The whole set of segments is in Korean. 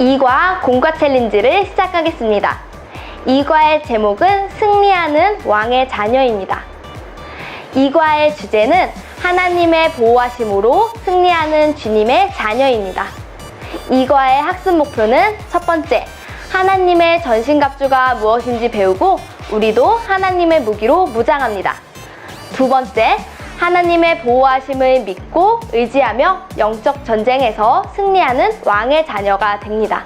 2과 공과 챌린지를 시작하겠습니다. 2과의 제목은 승리하는 왕의 자녀입니다. 2과의 주제는 하나님의 보호하심으로 승리하는 주님의 자녀입니다. 2과의 학습 목표는 첫 번째, 하나님의 전신갑주가 무엇인지 배우고 우리도 하나님의 무기로 무장합니다. 두 번째, 하나님의 보호하심을 믿고 의지하며 영적 전쟁에서 승리하는 왕의 자녀가 됩니다.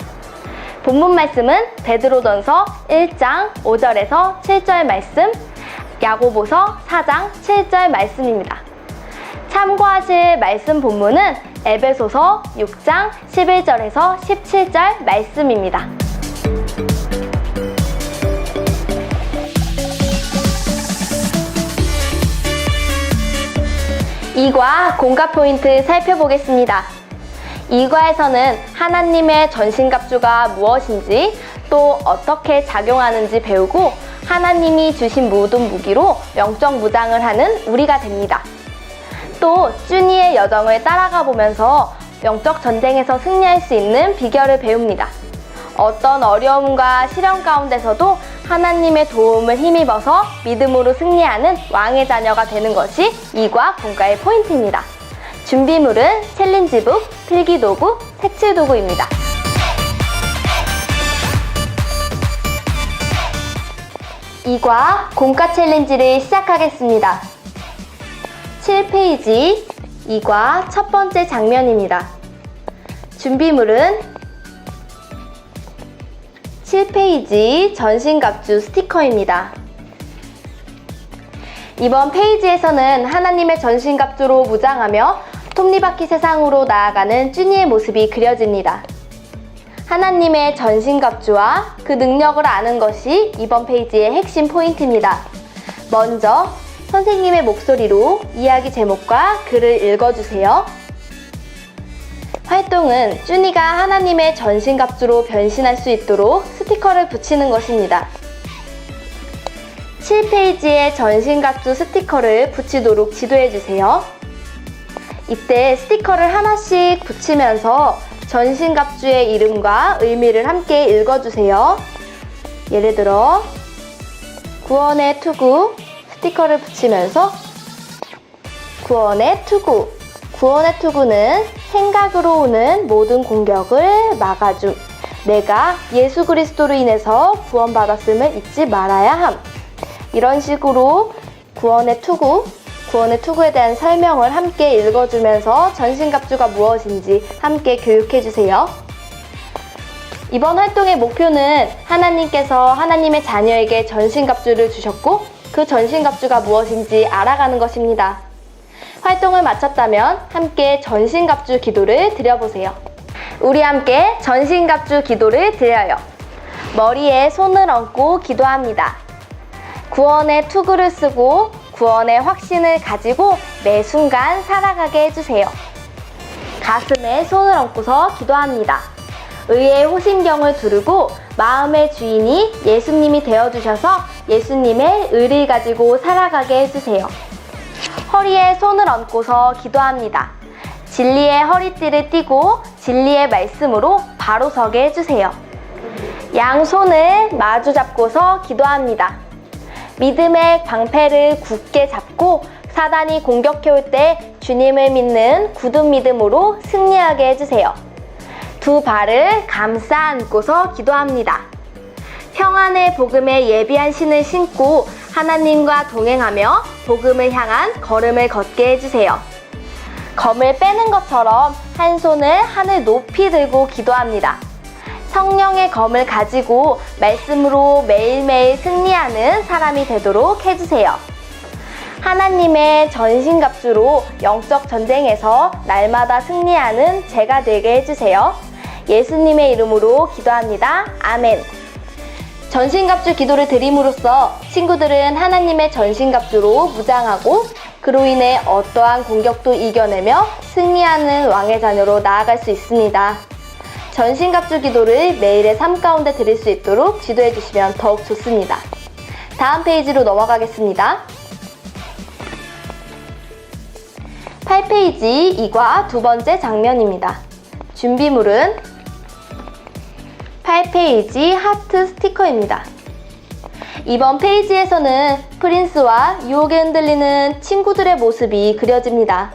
본문 말씀은 베드로전서 1장 5절에서 7절 말씀, 야고보서 4장 7절 말씀입니다. 참고하실 말씀 본문은 에베소서 6장 11절에서 17절 말씀입니다. 2과 공과 포인트 살펴보겠습니다. 2과에서는 하나님의 전신갑주가 무엇인지 또 어떻게 작용하는지 배우고 하나님이 주신 모든 무기로 영적 무장을 하는 우리가 됩니다. 또 쭈니의 여정을 따라가 보면서 영적 전쟁에서 승리할 수 있는 비결을 배웁니다. 어떤 어려움과 시련 가운데서도 하나님의 도움을 힘입어서 믿음으로 승리하는 왕의 자녀가 되는 것이 2과 공과의 포인트입니다. 준비물은 챌린지북, 필기도구, 색칠도구입니다. (2과) 공과 챌린지를 시작하겠습니다. 7페이지 2과 첫 번째 장면입니다. 준비물은 7페이지 전신갑주 스티커입니다. 이번 페이지에서는 하나님의 전신갑주로 무장하며 톱니바퀴 세상으로 나아가는 쭈니의 모습이 그려집니다. 하나님의 전신갑주와 그 능력을 아는 것이 이번 페이지의 핵심 포인트입니다. 먼저 선생님의 목소리로 이야기 제목과 글을 읽어주세요. 활동은 쭈니가 하나님의 전신갑주로 변신할 수 있도록 스티커를 붙이는 것입니다. 7페이지에 전신갑주 스티커를 붙이도록 지도해주세요. 이때 스티커를 하나씩 붙이면서 전신갑주의 이름과 의미를 함께 읽어주세요. 예를 들어 구원의 투구 스티커를 붙이면서 구원의 투구, 구원의 투구는 생각으로 오는 모든 공격을 막아줌. 내가 예수 그리스도로 인해서 구원받았음을 잊지 말아야 함. 이런 식으로 구원의 투구에 대한 설명을 함께 읽어주면서 전신갑주가 무엇인지 함께 교육해주세요. 이번 활동의 목표는 하나님께서 하나님의 자녀에게 전신갑주를 주셨고 그 전신갑주가 무엇인지 알아가는 것입니다. 활동을 마쳤다면 함께 전신갑주 기도를 드려보세요. 우리 함께 전신갑주 기도를 드려요. 머리에 손을 얹고 기도합니다. 구원의 투구를 쓰고 구원의 확신을 가지고 매 순간 살아가게 해주세요. 가슴에 손을 얹고서 기도합니다. 의의 호심경을 두르고 마음의 주인이 예수님이 되어주셔서 예수님의 의를 가지고 살아가게 해주세요. 허리에 손을 얹고서 기도합니다. 진리의 허리띠를 띠고 진리의 말씀으로 바로 서게 해주세요. 양손을 마주 잡고서 기도합니다. 믿음의 방패를 굳게 잡고 사단이 공격해올 때 주님을 믿는 굳은 믿음으로 승리하게 해주세요. 두 발을 감싸 안고서 기도합니다. 평안의 복음에 예비한 신을 신고 하나님과 동행하며 복음을 향한 걸음을 걷게 해주세요. 검을 빼는 것처럼 한 손을 하늘 높이 들고 기도합니다. 성령의 검을 가지고 말씀으로 매일매일 승리하는 사람이 되도록 해주세요. 하나님의 전신갑주로 영적 전쟁에서 날마다 승리하는 제가 되게 해주세요. 예수님의 이름으로 기도합니다. 아멘. 전신갑주 기도를 드림으로써 친구들은 하나님의 전신갑주로 무장하고 그로 인해 어떠한 공격도 이겨내며 승리하는 왕의 자녀로 나아갈 수 있습니다. 전신갑주 기도를 매일의 삶 가운데 드릴 수 있도록 지도해 주시면 더욱 좋습니다. 다음 페이지로 넘어가겠습니다. 8페이지 2과 두 번째 장면입니다. 준비물은 8페이지 하트 스티커입니다. 이번 페이지에서는 프린스와 유혹에 흔들리는 친구들의 모습이 그려집니다.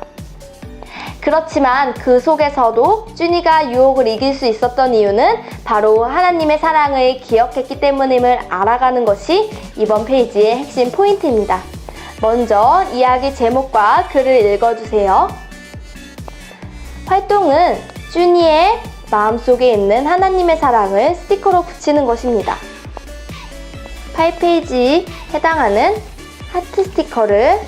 그렇지만 그 속에서도 쭈니가 유혹을 이길 수 있었던 이유는 바로 하나님의 사랑을 기억했기 때문임을 알아가는 것이 이번 페이지의 핵심 포인트입니다. 먼저 이야기 제목과 글을 읽어주세요. 활동은 쭈니의 마음속에 있는 하나님의 사랑을 스티커로 붙이는 것입니다. 8페이지에 해당하는 하트 스티커를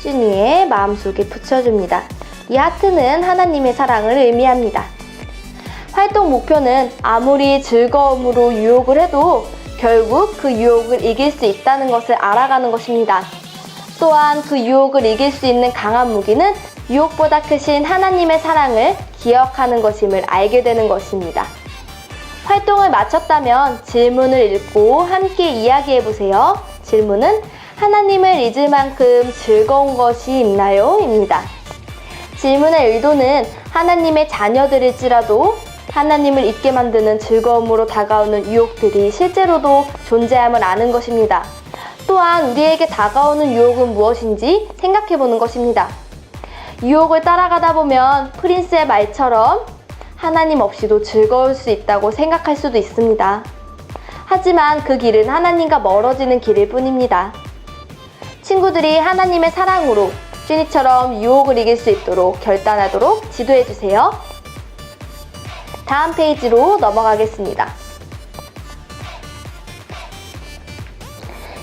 쭈니의 마음속에 붙여줍니다. 이 하트는 하나님의 사랑을 의미합니다. 활동 목표는 아무리 즐거움으로 유혹을 해도 결국 그 유혹을 이길 수 있다는 것을 알아가는 것입니다. 또한 그 유혹을 이길 수 있는 강한 무기는 유혹보다 크신 하나님의 사랑을 기억하는 것임을 알게 되는 것입니다. 활동을 마쳤다면 질문을 읽고 함께 이야기해보세요. 질문은 하나님을 잊을 만큼 즐거운 것이 있나요? 입니다. 질문의 의도는 하나님의 자녀들일지라도 하나님을 잊게 만드는 즐거움으로 다가오는 유혹들이 실제로도 존재함을 아는 것입니다. 또한 우리에게 다가오는 유혹은 무엇인지 생각해보는 것입니다. 유혹을 따라가다 보면 프린스의 말처럼 하나님 없이도 즐거울 수 있다고 생각할 수도 있습니다. 하지만 그 길은 하나님과 멀어지는 길일 뿐입니다. 친구들이 하나님의 사랑으로 쭈니처럼 유혹을 이길 수 있도록 결단하도록 지도해주세요. 다음 페이지로 넘어가겠습니다.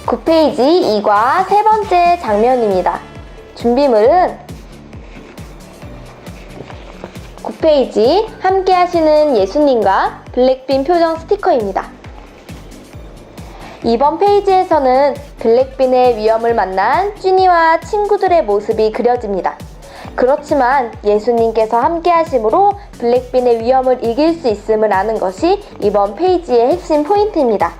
9페이지 2과 세 번째 장면입니다. 준비물은 9페이지 함께 하시는 예수님과 블랙빈 표정 스티커입니다. 이번 페이지에서는 블랙빈의 위험을 만난 쭈니와 친구들의 모습이 그려집니다. 그렇지만 예수님께서 함께 하심으로 블랙빈의 위험을 이길 수 있음을 아는 것이 이번 페이지의 핵심 포인트입니다.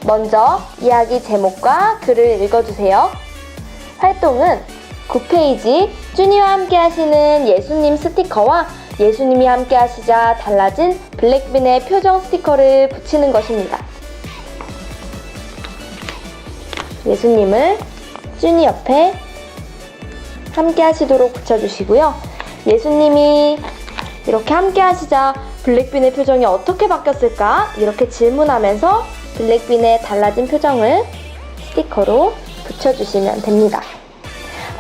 먼저 이야기 제목과 글을 읽어주세요. 활동은 9페이지 쭈니와 함께 하시는 예수님 스티커와 예수님이 함께 하시자 달라진 블랙빈의 표정 스티커를 붙이는 것입니다. 예수님을 쭈니 옆에 함께 하시도록 붙여주시고요. 예수님이 이렇게 함께 하시자 블랙빈의 표정이 어떻게 바뀌었을까? 이렇게 질문하면서 블랙빈의 달라진 표정을 스티커로 붙여주시면 됩니다.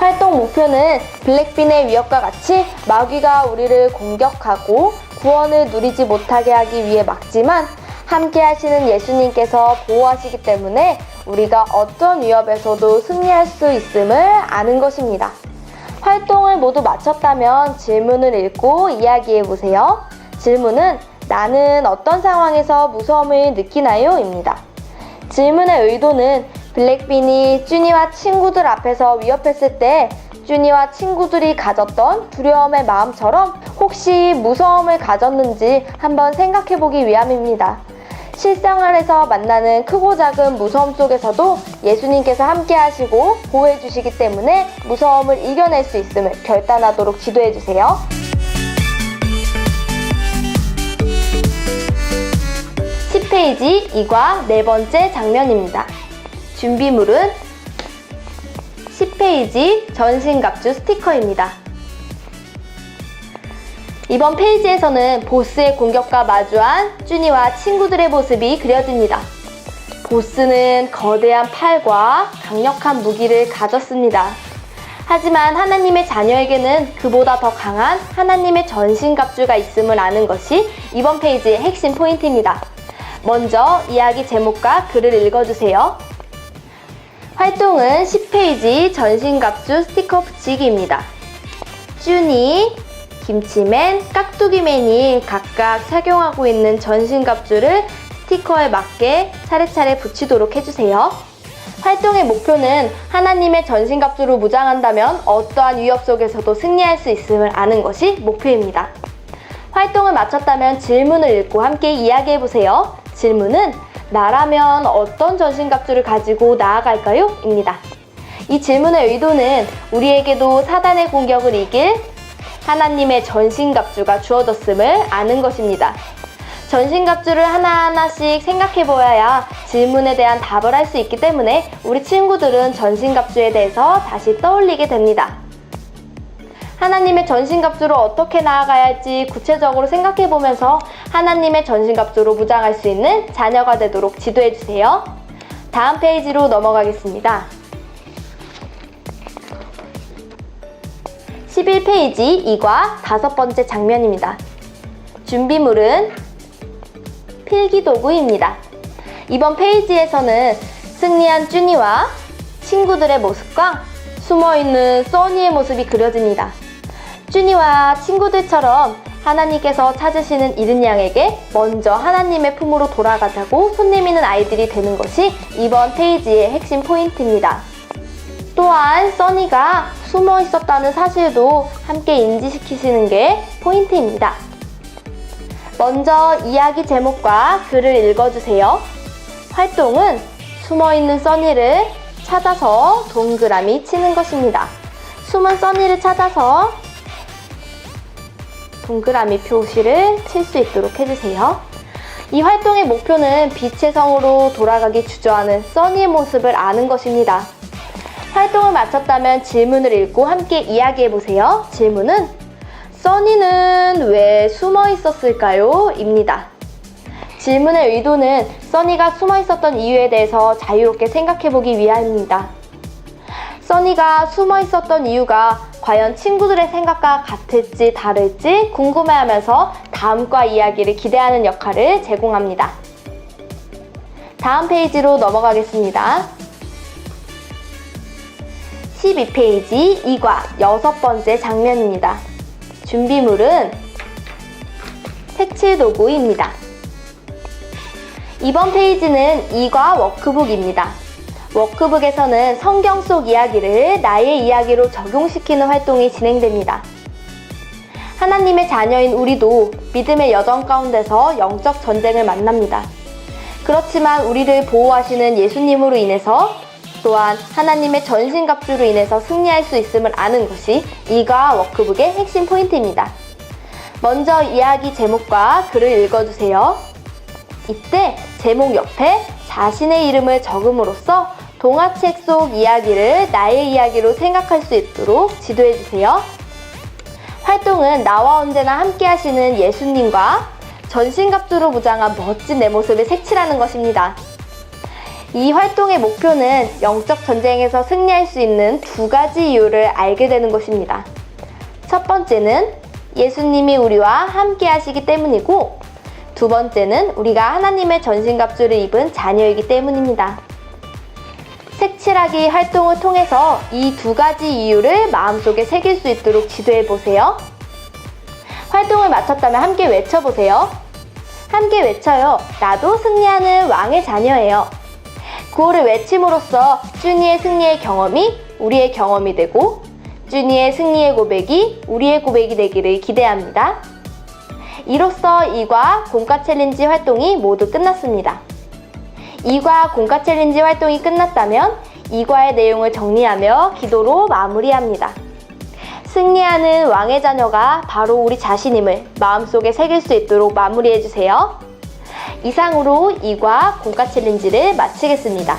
활동 목표는 블랙빈의 위협과 같이 마귀가 우리를 공격하고 구원을 누리지 못하게 하기 위해 막지만 함께 하시는 예수님께서 보호하시기 때문에 우리가 어떤 위협에서도 승리할 수 있음을 아는 것입니다. 활동을 모두 마쳤다면 질문을 읽고 이야기해보세요. 질문은 나는 어떤 상황에서 무서움을 느끼나요? 입니다. 질문의 의도는 블랙빈이 쭈니와 친구들 앞에서 위협했을 때 쭈니와 친구들이 가졌던 두려움의 마음처럼 혹시 무서움을 가졌는지 한번 생각해보기 위함입니다. 실생활에서 만나는 크고 작은 무서움 속에서도 예수님께서 함께 하시고 보호해 주시기 때문에 무서움을 이겨낼 수 있음을 결단하도록 지도해 주세요. 페이지 2과 네 번째 장면입니다. 준비물은 10페이지 전신갑주 스티커입니다. 이번 페이지에서는 보스의 공격과 마주한 쭈니와 친구들의 모습이 그려집니다. 보스는 거대한 팔과 강력한 무기를 가졌습니다. 하지만 하나님의 자녀에게는 그보다 더 강한 하나님의 전신갑주가 있음을 아는 것이 이번 페이지의 핵심 포인트입니다. 먼저 이야기 제목과 글을 읽어주세요. 활동은 10페이지 전신갑주 스티커 붙이기입니다. 쭈니, 김치맨, 깍두기맨이 각각 착용하고 있는 전신갑주를 스티커에 맞게 차례차례 붙이도록 해주세요. 활동의 목표는 하나님의 전신갑주로 무장한다면 어떠한 위협 속에서도 승리할 수 있음을 아는 것이 목표입니다. 활동을 마쳤다면 질문을 읽고 함께 이야기해보세요. 질문은 나라면 어떤 전신갑주를 가지고 나아갈까요? 입니다. 이 질문의 의도는 우리에게도 사단의 공격을 이길 하나님의 전신갑주가 주어졌음을 아는 것입니다. 전신갑주를 하나하나씩 생각해 보아야 질문에 대한 답을 할 수 있기 때문에 우리 친구들은 전신갑주에 대해서 다시 떠올리게 됩니다. 하나님의 전신갑주로 어떻게 나아가야 할지 구체적으로 생각해 보면서 하나님의 전신갑주로 무장할 수 있는 자녀가 되도록 지도해 주세요. 다음 페이지로 넘어가겠습니다. 11페이지 2과 5번째 장면입니다. 준비물은 필기도구입니다. 이번 페이지에서는 승리한 쭈니와 친구들의 모습과 숨어있는 써니의 모습이 그려집니다. 쭈니와 친구들처럼 하나님께서 찾으시는 잃은 양에게 먼저 하나님의 품으로 돌아가자고 손 내미는 아이들이 되는 것이 이번 페이지의 핵심 포인트입니다. 또한 써니가 숨어 있었다는 사실도 함께 인지시키시는 게 포인트입니다. 먼저 이야기 제목과 글을 읽어주세요. 활동은 숨어있는 써니를 찾아서 동그라미 치는 것입니다. 숨은 써니를 찾아서 동그라미 표시를 칠 수 있도록 해주세요. 이 활동의 목표는 빛의 성으로 돌아가기 주저하는 써니의 모습을 아는 것입니다. 활동을 마쳤다면 질문을 읽고 함께 이야기해보세요. 질문은 써니는 왜 숨어 있었을까요? 입니다. 질문의 의도는 써니가 숨어 있었던 이유에 대해서 자유롭게 생각해보기 위함입니다. 써니가 숨어 있었던 이유가 과연 친구들의 생각과 같을지 다를지 궁금해하면서 다음과 이야기를 기대하는 역할을 제공합니다. 다음 페이지로 넘어가겠습니다. 12페이지 2과 6번째 장면입니다. 준비물은 색칠 도구입니다. 이번 페이지는 2과 워크북입니다. 워크북에서는 성경 속 이야기를 나의 이야기로 적용시키는 활동이 진행됩니다. 하나님의 자녀인 우리도 믿음의 여정 가운데서 영적 전쟁을 만납니다. 그렇지만 우리를 보호하시는 예수님으로 인해서 또한 하나님의 전신갑주로 인해서 승리할 수 있음을 아는 것이 2과 워크북의 핵심 포인트입니다. 먼저 이야기 제목과 글을 읽어주세요. 이때 제목 옆에 자신의 이름을 적음으로써 동화책 속 이야기를 나의 이야기로 생각할 수 있도록 지도해주세요. 활동은 나와 언제나 함께 하시는 예수님과 전신갑주로 무장한 멋진 내 모습을 색칠하는 것입니다. 이 활동의 목표는 영적 전쟁에서 승리할 수 있는 2가지 이유를 알게 되는 것입니다. 첫 번째는 예수님이 우리와 함께 하시기 때문이고, 두 번째는 우리가 하나님의 전신갑주를 입은 자녀이기 때문입니다. 색칠하기 활동을 통해서 이 2가지 이유를 마음속에 새길 수 있도록 지도해보세요. 활동을 마쳤다면 함께 외쳐보세요. 함께 외쳐요. 나도 승리하는 왕의 자녀예요. 구호를 외침으로써 쭈니의 승리의 경험이 우리의 경험이 되고 쭈니의 승리의 고백이 우리의 고백이 되기를 기대합니다. 이로써 2과 공과 챌린지 활동이 모두 끝났습니다. 2과 공과 챌린지 활동이 끝났다면 2과의 내용을 정리하며 기도로 마무리합니다. 승리하는 왕의 자녀가 바로 우리 자신임을 마음속에 새길 수 있도록 마무리해주세요. 이상으로 2과 공과 챌린지를 마치겠습니다.